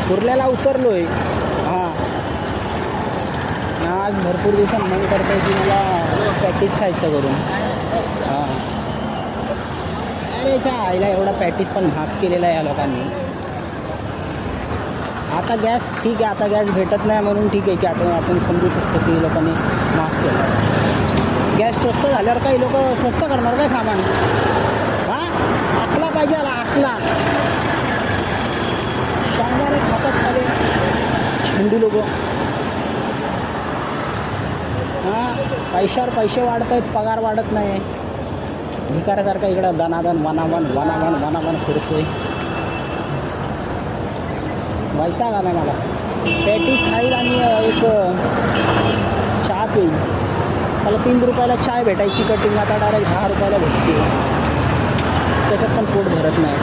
कुर्ल्याला उतरलो आहे. हां, आज भरपूर दिवसांत मन करतं आहे की मला पॅटीस खायचं करून. हां, अरे त्या आईला एवढा पॅटीस पण महाग केलेला आहे या लोकांनी. आता गॅस ठीक आहे, आता गॅस भेटत नाही म्हणून ठीक आहे की आपण समजू शकतो की लोकांनी महाग केलं. गॅस स्वस्त झाल्यावर काही लोक स्वस्त करणार काय सामान. हां, आखला पाहिजे आला आखला. शांगारे खातात सारे झेंडू लोक. हां, पैशावर पैसे वाढत आहेत, पगार वाढत नाही. भिकाऱ्यासारखा इकडं दनादन वनावन फिरतोय. वैताग आला मला. पॅटीस खाईल आणि एक चहा पिईल. त्याला 3 रुपयाला चाय भेटायची कटिंग, आता डायरेक्ट 10 रुपयाला भेटते. त्याच्यात पण पोट भरत नाही.